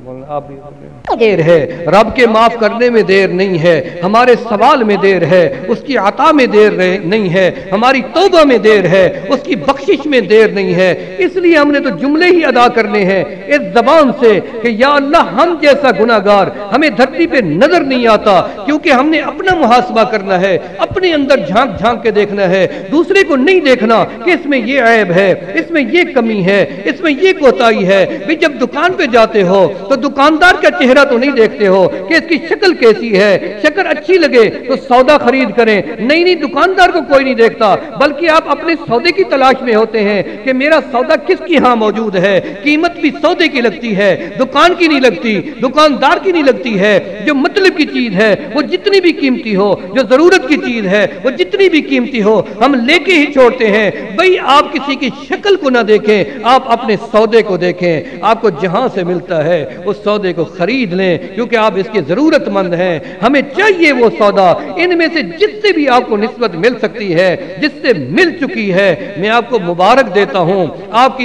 آپ بھی دیر ہے، رب کے معاف کرنے میں دیر نہیں ہے، ہمارے سوال میں دیر ہے، اس کی عطا میں دیر نہیں ہے، ہماری توبہ میں دیر ہے، اس کی بخشش میں دیر نہیں ہے۔ اس لیے ہم نے تو جملے ہی ادا کرنے ہیں اس زبان سے کہ یا اللہ ہم جیسا گناہگار ہمیں دھرتی پہ نظر نہیں آتا، کیونکہ ہم نے اپنا محاسبہ کرنا ہے، اپنے اندر جھانک جھانک کے دیکھنا ہے، دوسرے کو نہیں دیکھنا کہ اس میں یہ عیب ہے، اس میں یہ کمی ہے، اس میں یہ کوتاہی ہے۔ بھی جب دکان پہ جاتے ہو تو دکاندار کا چہرہ تو نہیں دیکھتے ہو کہ اس کی شکل کیسی ہے، شکل اچھی لگے تو سودا خرید کریں، نہیں دکاندار کو کوئی نہیں دیکھتا، بلکہ آپ اپنے سودے کی تلاش میں ہوتے ہیں کہ میرا سودا کس کی ہاں موجود ہے۔ قیمت بھی سودے کی لگتی ہے، دکان کی نہیں لگتی، دکاندار کی نہیں لگتی ہے۔ جو مطلب کی چیز ہے وہ جتنی بھی قیمتی ہو، جو ضرورت کی چیز ہے وہ جتنی بھی قیمتی ہو، ہم لے کے ہی چھوڑتے ہیں۔ بھئی آپ کسی کی شکل کو نہ دیکھیں، آپ اپنے سودے کو دیکھیں، آپ کو جہاں سے ملتا ہے اس سودے کو خرید لیں، کیونکہ آپ اس کے ضرورت مند ہیں۔ ہمیں چاہیے وہ سودا، ان میں سے جس سے بھی آپ کو نسبت مل سکتی ہے، جس سے مل چکی ہے، میں آپ کو مبارک دیتا ہوں۔ آپ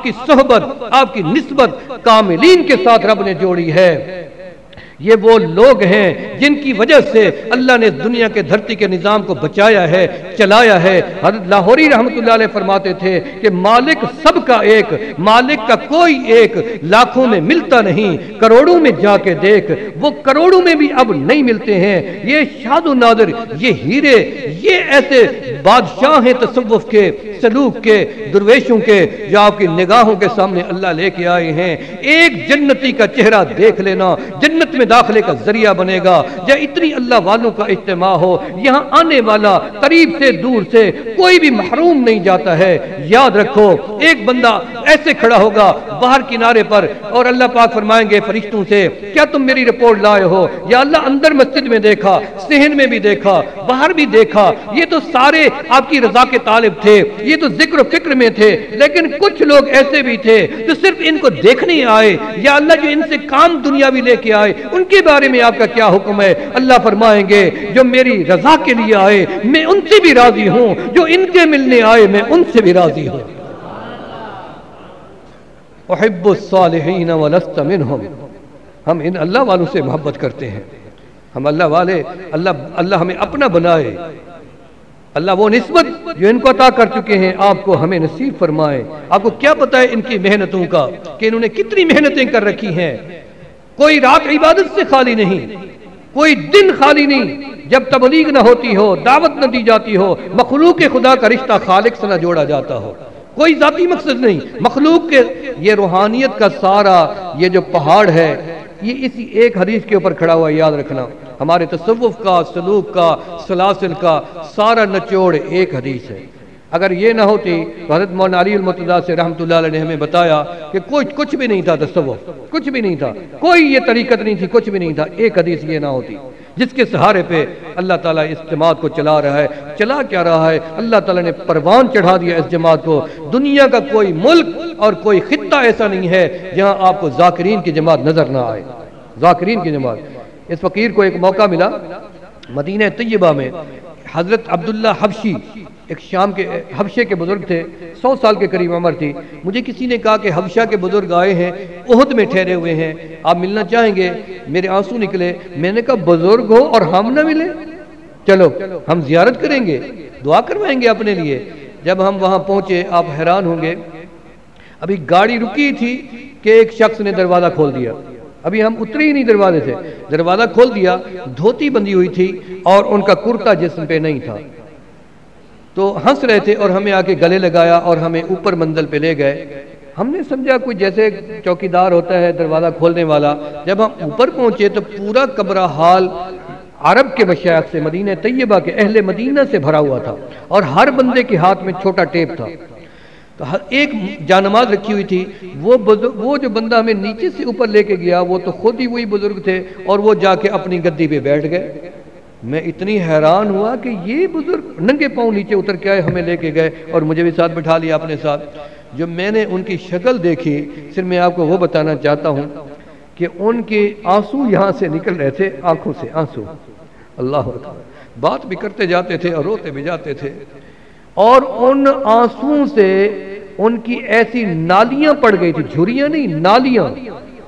کی صحبت، آپ کی نسبت کاملین کے ساتھ رب نے جوڑی ہے۔ یہ وہ لوگ ہیں جن کی وجہ سے اللہ نے دنیا کے دھرتی کے نظام کو بچایا ہے، چلایا ہے۔ حضرت لاہوری رحمت اللہ علیہ فرماتے تھے کہ مالک سب کا ایک، مالک کا کوئی ایک، لاکھوں میں ملتا نہیں، کروڑوں میں جا کے دیکھ، وہ کروڑوں میں بھی اب نہیں ملتے ہیں۔ یہ شاد و نادر، یہ ہیرے، یہ ایسے بادشاہ ہیں تصوف کے، سلوک کے، درویشوں کے، جو آپ کی نگاہوں کے سامنے اللہ لے کے آئے ہیں۔ ایک جنتی کا چہرہ دیکھ لینا جنت میں داخلے کا ذریعہ بنے گا۔ یا اتنی اللہ والوں کا اجتماع ہو، یہاں آنے والا قریب سے دور سے کوئی بھی محروم نہیں جاتا ہے۔ یاد رکھو ایک بندہ ایسے کھڑا ہوگا باہر کنارے پر، اور اللہ پاک فرمائیں گے فرشتوں سے کیا تم میری رپورٹ لائے ہو؟ یا اللہ اندر مسجد میں دیکھا، صحن میں بھی دیکھا، باہر بھی دیکھا، یہ تو سارے آپ کی رضا کے طالب تھے، یہ تو ذکر و فکر میں تھے، لیکن کچھ لوگ ایسے بھی تھے جو صرف ان کو دیکھنے آئے۔ یا اللہ جو ان سے کام دنیاوی لے کے آئے، ان کے بارے میں آپ کا کیا حکم ہے؟ اللہ فرمائیں گے جو میری رضا کے لیے آئے میں ان سے بھی راضی ہوں، جو ان کے ملنے آئے میں ان سے بھی راضی ہوں۔ احب الصالحین ولست منہم، ہم ان اللہ والوں سے محبت کرتے ہیں، ہم اللہ والے، اللہ ہمیں اپنا بنائے، اللہ وہ نسبت جو ان کو عطا کر چکے ہیں آپ کو ہمیں نصیب فرمائے۔ آپ کو کیا پتہ ہے ان کی محنتوں کا کہ انہوں نے کتنی محنتیں کر رکھی ہیں۔ کوئی رات عبادت سے خالی نہیں، کوئی دن خالی نہیں جب تبلیغ نہ ہوتی ہو، دعوت نہ دی جاتی ہو، مخلوق خدا کا رشتہ خالق سے نہ جوڑا جاتا ہو، کوئی ذاتی مقصد نہیں، مخلوق کے یہ روحانیت کا سارا یہ جو پہاڑ ہے یہ اسی ایک حدیث کے اوپر کھڑا ہوا ہے۔ یاد رکھنا ہمارے تصوف کا، سلوک کا، سلاسل کا سارا نچوڑ ایک حدیث ہے۔ اگر یہ نہ ہوتی تو حضرت مولانا علی المرتضیٰ سے رحمت اللہ علیہ نے ہمیں بتایا کہ کچھ بھی نہیں تھا تصوف، کچھ بھی نہیں تھا، کوئی یہ طریقت نہیں تھی، کچھ بھی نہیں تھا۔ ایک حدیث یہ نہ ہوتی جس کے سہارے پہ اللہ تعالیٰ اس جماعت کو چلا رہا ہے۔ چلا کیا رہا ہے؟ اللہ تعالیٰ نے پروان چڑھا دیا اس جماعت کو۔ دنیا کا کوئی ملک اور کوئی خطہ ایسا نہیں ہے جہاں آپ کو ذاکرین کی جماعت نظر نہ آئے، ذاکرین کی جماعت۔ اس فقیر کو ایک موقع ملا مدینہ طیبہ میں، حضرت عبداللہ حبشی ایک شام کے حبشے کے بزرگ تھے، 100 سال کے قریب عمر تھی۔ مجھے کسی نے کہا کہ حبشہ کے بزرگ آئے ہیں، احد میں ٹھہرے ہوئے ہیں، آپ ملنا چاہیں گے؟ میرے آنسو نکلے۔ میں نے کہا بزرگ ہو اور ہم نہ ملے؟ چلو ہم زیارت کریں گے، دعا کروائیں گے اپنے لیے۔ جب ہم وہاں پہنچے آپ حیران ہوں گے، ابھی گاڑی رکی تھی کہ ایک شخص نے دروازہ کھول دیا، ابھی ہم اترے ہی نہیں دروازے سے، دروازہ کھول دیا، دھوتی بندھی ہوئی تھی اور ان کا کرتا جسم پہ نہیں تھا، تو ہنس رہے تھے اور ہمیں آ کے گلے لگایا اور ہمیں اوپر منزل پہ لے گئے۔ ہم نے سمجھا کوئی جیسے چوکیدار ہوتا ہے دروازہ کھولنے والا۔ جب ہم اوپر پہنچے تو پورا کمرہ حال عرب کے مشائخ سے، مدینہ طیبہ کے اہل مدینہ سے بھرا ہوا تھا، اور ہر بندے کے ہاتھ میں چھوٹا ٹیپ تھا۔ تو ایک جانماز رکھی ہوئی تھی، وہ جو بندہ ہمیں نیچے سے اوپر لے کے گیا وہ تو خود ہی وہی بزرگ تھے، اور وہ جا کے اپنی گدی پہ بیٹھ گئے۔ میں اتنی حیران ہوا کہ یہ بزرگ ننگے پاؤں نیچے اتر کے آئے، ہمیں لے کے گئے اور مجھے بھی ساتھ بٹھا لیا اپنے ساتھ۔ جب میں نے ان کی شکل دیکھی، صرف میں آپ کو وہ بتانا چاہتا ہوں کہ ان کے آنسو یہاں سے نکل رہے تھے، آنکھوں سے آنسو، اللہ اکبر، بات بھی کرتے جاتے تھے اور روتے بھی جاتے تھے، اور ان آنسوؤں سے ان کی ایسی نالیاں پڑ گئی تھی، جھریاں نہیں، نالیاں،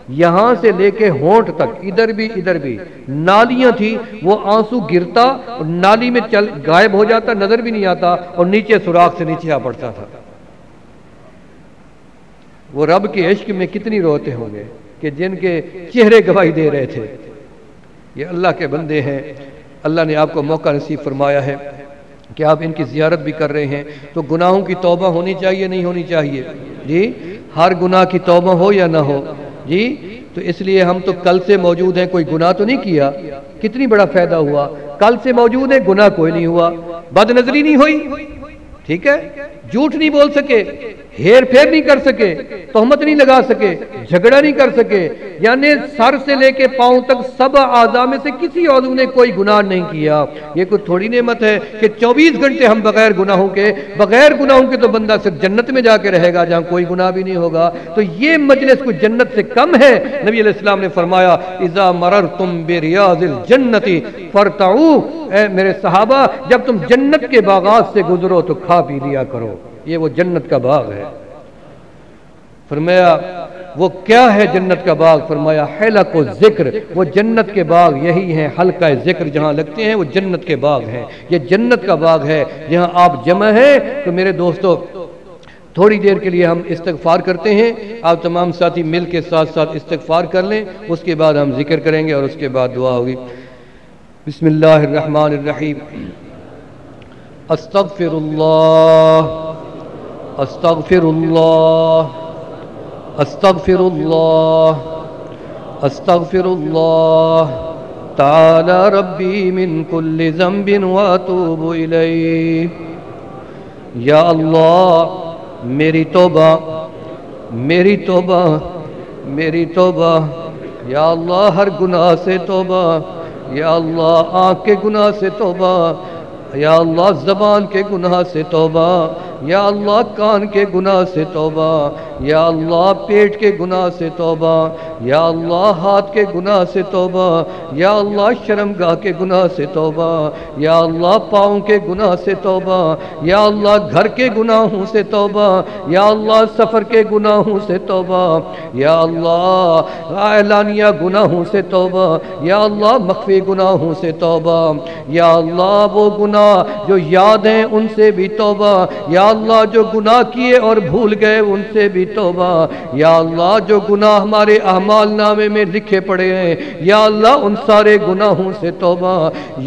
یہاں سے لے کے ہونٹ تک ادھر بھی نالیاں تھی، وہ آنسو گرتا اور نالی میں چل غائب ہو جاتا، نظر بھی نہیں آتا، اور نیچے سوراخ سے نیچے آ پڑتا تھا۔ وہ رب کے عشق میں کتنی روتے ہوں گے کہ جن کے چہرے گواہی دے رہے تھے۔ یہ اللہ کے بندے ہیں، اللہ نے آپ کو موقع نصیب فرمایا ہے کہ آپ ان کی زیارت بھی کر رہے ہیں، تو گناہوں کی توبہ ہونی چاہیے نہیں ہونی چاہیے؟ جی، ہر گناہ کی توبہ ہو یا نہ ہو؟ جی، تو اس لیے ہم تو کل سے موجود ہیں، کوئی گناہ تو نہیں کیا، کتنی بڑا فائدہ ہوا، کل سے موجود ہیں، گناہ کوئی نہیں ہوا، بد نظری نہیں ہوئی، ٹھیک ہے، جھوٹ نہیں بول سکے، ہیر پھیر نہیں کر سکے، تہمت نہیں لگا سکے، جھگڑا نہیں کر سکے، یعنی سر سے لے کے پاؤں تک سب اعضاء میں سے کسی عضو نے کوئی گناہ نہیں کیا۔ یہ کوئی تھوڑی نعمت ہے کہ 24 گھنٹے ہم بغیر گناہوں کے تو بندہ صرف جنت میں جا کے رہے گا جہاں کوئی گناہ بھی نہیں ہوگا۔ تو یہ مجلس کوئی جنت سے کم ہے؟ نبی علیہ السلام نے فرمایا اذا مررتم بریاض الجنت فرتعوا، اے میرے صحابہ جب تم جنت کے باغات سے گزرو تو کھا پی لیا کرو، یہ وہ جنت کا باغ ہے۔ فرمایا وہ کیا ہے جنت کا باغ؟ فرمایا حلق الذکر، وہ جنت کے باغ یہی ہیں، حلقہ ذکر جہاں لگتے ہیں وہ جنت کے باغ ہیں، یہ جنت کا باغ ہے جہاں آپ جمع ہیں۔ تو میرے دوستو تھوڑی دیر کے لیے ہم استغفار کرتے ہیں، آپ تمام ساتھی مل کے ساتھ ساتھ استغفار کر لیں، اس کے بعد ہم ذکر کریں گے اور اس کے بعد دعا ہوگی۔ بسم اللہ الرحمن الرحیم۔ استغفر اللہ استغفر اللہ استغفر اللہ استغفر اللہ تعالی ربی من کل ذنب واتوب الیہ۔ یا اللہ میری توبہ میری توبہ میری توبہ، یا اللہ ہر گناہ سے توبہ، یا اللہ آنکھ کے گناہ سے توبہ، یا اللہ زبان کے گناہ سے توبہ، یا اللہ کان کے گناہ سے توبہ، یا اللہ پیٹ کے گناہ سے توبہ، یا اللہ ہاتھ کے گناہ سے توبہ، یا اللہ شرمگاہ کے گناہ سے توبہ، یا اللہ پاؤں کے گناہ سے توبہ، یا اللہ گھر کے گناہوں سے توبہ، یا اللہ سفر کے گناہوں سے توبہ، یا اللہ اعلانیہ گناہوں سے توبہ، یا اللہ مخفی گناہوں سے توبہ، یا اللہ وہ گناہ جو یاد ہیں ان سے بھی توبہ، یا اللہ جو گناہ کیے اور بھول گئے ان سے بھی توبہ، یا اللہ جو گناہ ہمارے اعمال نامے میں لکھے پڑے ہیں یا اللہ ان سارے گناہوں سے توبہ،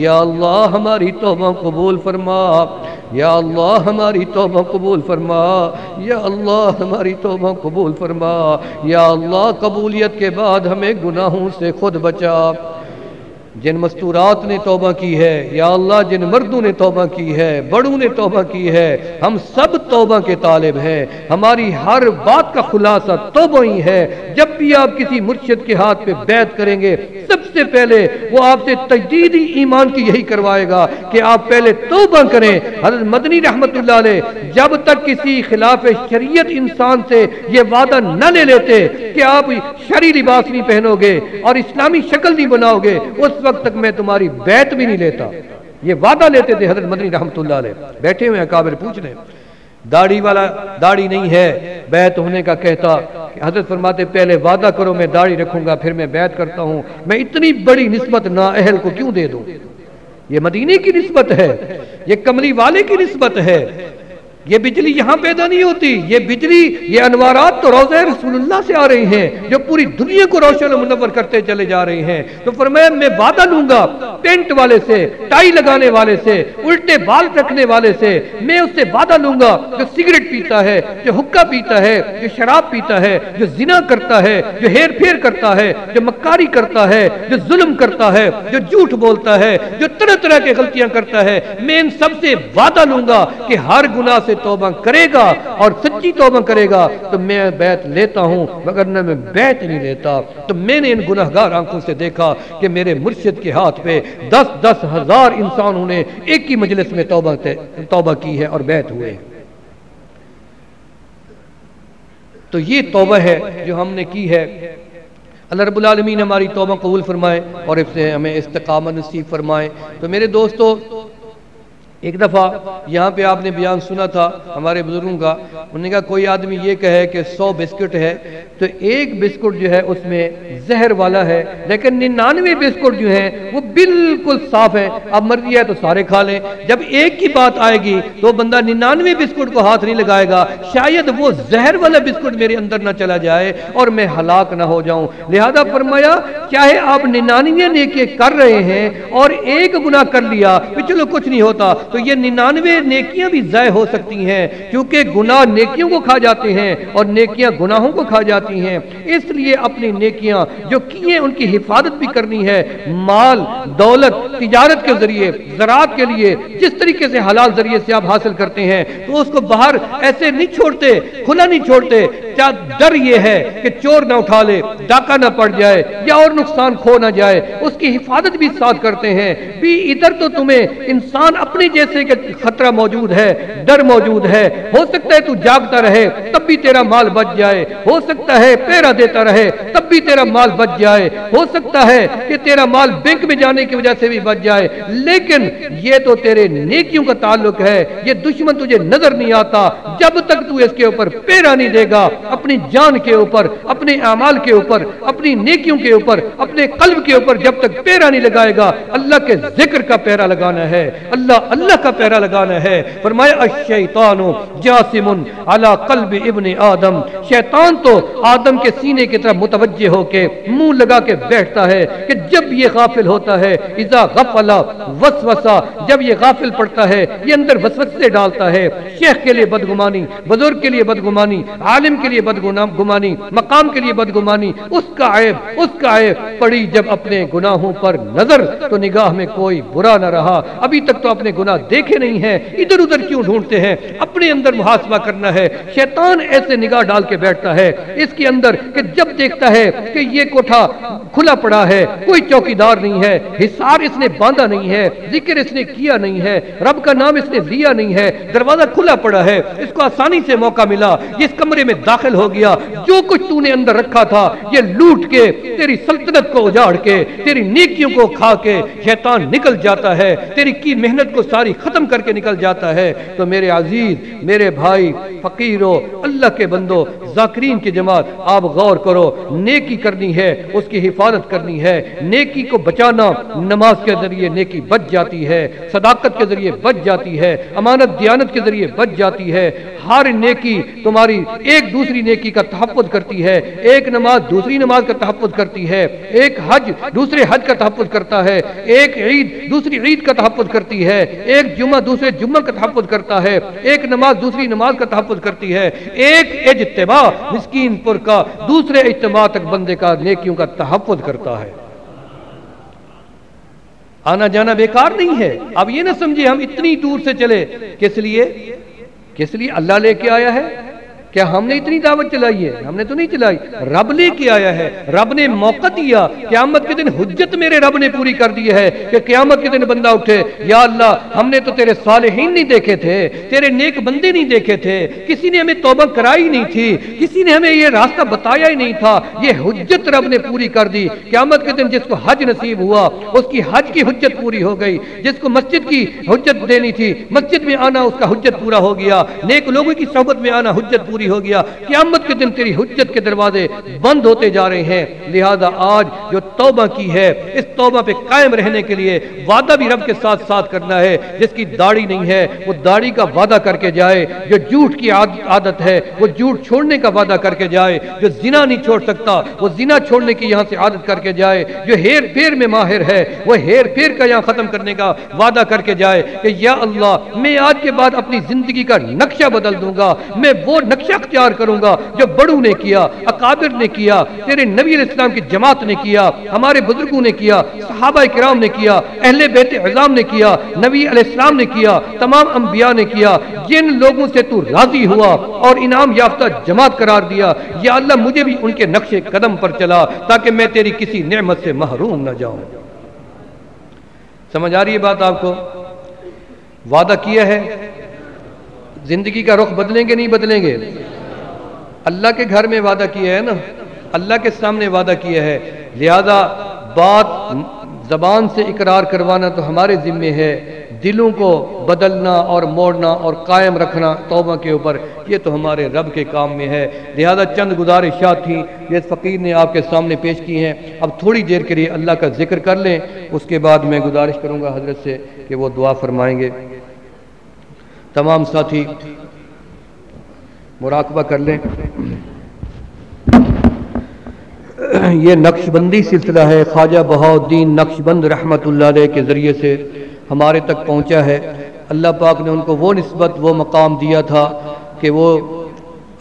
یا اللہ ہماری توبہ قبول فرما، یا اللہ ہماری توبہ قبول فرما، یا اللہ ہماری توبہ قبول فرما، یا اللہ قبولیت کے بعد ہمیں گناہوں سے خود بچا۔ جن مستورات نے توبہ کی ہے یا اللہ، جن مردوں نے توبہ کی ہے، بڑوں نے توبہ کی ہے، ہم سب توبہ کے طالب ہیں، ہماری ہر بات کا خلاصہ توبہ ہی ہے۔ جب بھی آپ کسی مرشد کے ہاتھ پہ بیعت کریں گے سب سے پہلے وہ آپ سے تجدید ایمان کی یہی کروائے گا کہ آپ پہلے توبہ کریں۔ حضرت مدنی رحمت اللہ علیہ جب تک کسی خلاف شریعت انسان سے یہ وعدہ نہ لے لیتے کہ آپ شرعی لباس نہیں پہنو گے اور اسلامی شکل نہیں بناؤ گے، اس وقت تک میں تمہاری بیعت بھی نہیں لیتا، یہ وعدہ لیتے تھے حضرت مدنی رحمت اللہ علیہ۔ بیٹھے ہوئے اکابر پوچھ رہے ہیں، داڑھی والا داڑھی نہیں ہے بیعت ہونے کا کہتا، حضرت فرماتے پہلے وعدہ کرو میں داڑھی رکھوں گا پھر میں بیعت کرتا ہوں، میں اتنی بڑی نسبت نااہل کو کیوں دے دوں؟ یہ مدینے کی نسبت ہے، یہ کملی والے کی نسبت ہے۔ یہ بجلی یہاں پیدا نہیں ہوتی، یہ بجلی، یہ انوارات تو روضہ رسول اللہ سے آ رہے ہیں جو پوری دنیا کو روشن و منور کرتے چلے جا رہے ہیں۔ تو فرمایا میں وعدہ لوں گا پینٹ والے سے، ٹائی لگانے والے سے، الٹے بال رکھنے والے سے، میں اس سے وعدہ لوں گا جو سگریٹ پیتا ہے، جو حقہ پیتا ہے، جو شراب پیتا ہے، جو زنا کرتا ہے، جو ہیر پھیر کرتا ہے، جو مکاری کرتا ہے، جو ظلم کرتا ہے، جو جھوٹ بولتا ہے، جو طرح طرح کی غلطیاں کرتا ہے، میں ان سب سے وعدہ لوں گا کہ ہر گناہ سے توبہ کرے گا اور سچی توبہ کرے گا تو میں بیعت لیتا ہوں، وگرنہ میں بیعت نہیں لیتا۔ تو میں نے ان گناہگار آنکھوں سے دیکھا کہ میرے مرشد کے ہاتھ پہ 10-10 ہزار انسانوں نے ایک ہی مجلس میں توبہ کی ہے اور بیعت ہوئے۔ تو یہ توبہ ہے جو ہم نے کی ہے۔ اللہ رب العالمین ہماری توبہ قبول فرمائے اور اس سے ہمیں استقامت نصیب فرمائے۔ تو میرے دوستو ایک دفعہ یہاں پہ آپ نے بیان سنا تھا ہمارے بزرگوں کا، انہوں نے کہا کوئی آدمی یہ کہے کہ 100 بسکٹ ہے تو ایک بسکٹ جو ہے اس میں زہر والا ہے، لیکن 99 بسکٹ جو ہیں وہ بالکل صاف ہیں، اب مرضی ہے تو سارے کھا لیں۔ جب ایک کی بات آئے گی تو بندہ 99 بسکٹ کو ہاتھ نہیں لگائے گا، شاید وہ زہر والا بسکٹ میرے اندر نہ چلا جائے اور میں ہلاک نہ ہو جاؤں۔ لہذا فرمایا چاہے آپ 99 نیکی کر رہے ہیں اور ایک گناہ کر لیا کہ چلو کچھ نہیں ہوتا، تو یہ 99 نیکیاں بھی ضائع ہو سکتی ہیں، کیونکہ گناہ نیکیوں کو کھا جاتے ہیں اور نیکیاں گناہوں کو کھا جاتی ہیں۔ اس لیے اپنی نیکیاں جو کیے ان کی حفاظت بھی کرنی ہے، مال دولت تجارت کے ذریعے زراعت کے لیے جس طریقے سے حلال ذریعے سے آپ حاصل کرتے ہیں تو اس کو باہر ایسے نہیں چھوڑتے، کھلا نہیں چھوڑتے، کیا ڈر یہ ہے کہ چور نہ اٹھا لے، ڈاکہ نہ پڑ جائے یا اور نقصان کھو نہ جائے، اس کی حفاظت بھی ساتھ کرتے ہیں بھی۔ ادھر تو تمہیں انسان اپنے جیسے کہ خطرہ موجود ہے، ڈر موجود ہے، ہو سکتا ہے تو جاگتا رہے تب بھی تیرا مال بچ جائے، ہو سکتا ہے پہرا دیتا رہے تب بھی تیرا مال بچ جائے، ہو سکتا ہے کہ تیرا مال بینک میں جانے کی وجہ سے بھی بچ جائے، لیکن یہ تو تیرے نیکیوں کا تعلق ہے، یہ دشمن تجھے نظر نہیں آتا جب تک تو اس کے اوپر پہرا نہیں دے گا، اپنی جان کے اوپر، اپنے اعمال کے اوپر، اپنی نیکیوں کے اوپر، اپنے قلب کے اوپر جب تک پہرا نہیں لگائے گا۔ اللہ کے ذکر کا پہرا لگانا ہے، اللہ کا پہرا لگانا ہے۔ فرمایا الشیطان جاسم علی قلب ابن آدم، شیطان تو آدم کے سینے کی طرف متوجہ ہو کے منہ لگا کے بیٹھتا ہے کہ جب یہ غافل ہوتا ہے، اذا غفل وسوسہ، جب یہ غافل پڑتا ہے یہ اندر وسوسے ڈالتا ہے، شیخ کے لیے بدگمانی، بزرگ کے لیے بدگمانی، عالم کے لیے بدگمانی، مقام کے لیے بدگمانی، اس کا عیب پڑی جب اپنے گناہوں پر نظر تو نگاہ میں کوئی برا نہ رہا۔ ابھی تک تو اپنے گناہ دیکھے نہیں ہیں، ادھر ادھر کیوں ڈھونڈتے ہیں؟ اپنے اندر محاسبہ کرنا ہے۔ شیطان ایسے نگاہ ڈال کے بیٹھتا ہے اس کے اندر کہ جب دیکھتا ہے کہ یہ کوٹھا کھلا پڑا ہے، کوئی چوکیدار نہیں ہے، حصار اس نے باندھا نہیں ہے، ذکر اس نے کیا نہیں ہے، رب کا نام اس نے لیا نہیں ہے، دروازہ کھلا پڑا ہے، اس کو آسانی سے موقع ملا، اس کمرے میں داخل ہو گیا، جو کچھ تو نے اندر رکھا تھا یہ لوٹ کے تیری سلطنت کو اجاڑ کے تیری نیکیوں کو کھا کے شیطان نکل جاتا ہے، تیری کی محنت کو ساری ختم کر کے نکل جاتا ہے۔ تو میرے عزیز، میرے بھائی، فقیروں، اللہ کے بندوں، ذاکرین کی جماعت، آپ غور کرو، نیکی کرنی ہے، اس کی حفاظت کرنی ہے۔ نیکی کو بچانا نماز کے ذریعے نیکی بچ جاتی ہے، صداقت کے ذریعے بچ جاتی ہے، امانت دیانت کے ذریعے بچ جاتی ہے۔ ہر نیکی تمہاری ایک دوسری نیکی کا تحفظ کرتی ہے، ایک نماز دوسری نماز کا تحفظ کرتی ہے، ایک حج دوسرے حج کا تحفظ کرتا ہے، ایک عید دوسری عید کا تحفظ کرتی ہے، ایک جمعہ دوسرے جمعہ کا تحفظ کرتا ہے، ایک نماز دوسری نماز کا تحفظ کرتی ہے، ایک اجتماع مسکین پر کا دوسرے اجتماع تک بندے کا نیکیوں کا تحفظ کرتا ہے۔ آنا جانا بیکار نہیں ہے۔ اب یہ نہ سمجھے ہم اتنی دور سے چلے، کس لیے اللہ لے کے آیا ہے؟ کیا ہم نے اتنی دعوت چلائی ہے؟ ہم نے تو نہیں چلائی، رب لے کے آیا ہے، رب نے موقع دیا، قیامت کے دن حجت میرے رب نے پوری کر دی ہے کہ قیامت کے دن بندہ اٹھے، یا اللہ ہم نے تو تیرے صالحین نہیں دیکھے تھے، تیرے نیک بندے نہیں دیکھے تھے، کسی نے ہمیں توبہ کرائی نہیں تھی، کسی نے ہمیں یہ راستہ بتایا ہی نہیں تھا، یہ حجت رب نے پوری کر دی۔ قیامت کے دن جس کو حج نصیب ہوا اس کی حج کی حجت پوری ہو گئی، جس کو مسجد کی حجت دینی تھی مسجد میں آنا اس کا حجت پورا ہو گیا، نیک لوگوں کی صحبت میں آنا حجت پوری ہو گیا۔ قیامت کے دن تیری حجت کے دروازے بند ہوتے جا رہے ہیں۔ لہذا آج جو توبہ کی ہے اس توبہ پہ قائم رہنے کے لیے وعدہ بھی رب کے ساتھ ساتھ کرنا ہے۔ جس کی داڑھی نہیں ہے وہ داڑھی کا وعدہ کر کے جائے، جو جھوٹ کی عادت ہے وہ جھوٹ چھوڑنے کا وعدہ کر کے جائے، جو زنا نہیں چھوڑ سکتا وہ زنا چھوڑنے کی یہاں سے عادت کر کے جائے، جو ہیر پھیر میں ماہر ہے وہ ہیر پھیر کا یہاں ختم کرنے کا وعدہ کر کے جائے کہ یا اللہ میں آج کے بعد اپنی زندگی کا نقشہ بدل دوں گا، میں وہ نقشہ اختیار کروں گا جو بڑوں نے کیا، اکابر نے کیا، تیرے نبی علیہ السلام کی جماعت نے کیا، ہمارے بزرگوں نے کیا، صحابہ کرام نے کیا، اہل بیت اعظام نے کیا، نبی علیہ السلام نے کیا، تمام انبیاء نے کیا، جن لوگوں سے تو راضی ہوا اور انعام یافتہ جماعت قرار دیا، یا اللہ مجھے بھی ان کے نقش قدم پر چلا تاکہ میں تیری کسی نعمت سے محروم نہ جاؤں۔ سمجھ آ رہی ہے بات آپ کو؟ وعدہ کیا ہے، زندگی کا رخ بدلیں گے نہیں بدلیں گے؟ اللہ کے گھر میں وعدہ کیا ہے نا، اللہ کے سامنے وعدہ کیا ہے، لہذا بات زبان سے اقرار کروانا تو ہمارے ذمے ہے، دلوں کو بدلنا اور موڑنا اور قائم رکھنا توبہ کے اوپر، یہ تو ہمارے رب کے کام میں ہے۔ لہذا چند گزارشات تھیں جس فقیر نے آپ کے سامنے پیش کی ہیں، اب تھوڑی دیر کے لیے اللہ کا ذکر کر لیں، اس کے بعد میں گزارش کروں گا حضرت سے کہ وہ دعا فرمائیں گے۔ تمام ساتھی مراقبہ کر لیں۔ یہ نقش بندی سلسلہ ہے، خواجہ بہاؤالدین نقش بند رحمۃ اللہ علیہ کے ذریعے سے ہمارے تک پہنچا ہے۔ اللہ پاک نے ان کو وہ نسبت، وہ مقام دیا تھا کہ وہ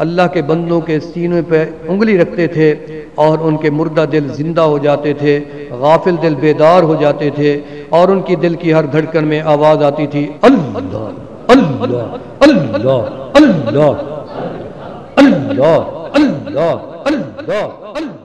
اللہ کے بندوں کے سینے پہ انگلی رکھتے تھے اور ان کے مردہ دل زندہ ہو جاتے تھے، غافل دل بیدار ہو جاتے تھے، اور ان کی دل کی ہر دھڑکن میں آواز آتی تھی اللہ اللہ اللہ اللہ اللہ اللہ اللہ اللہ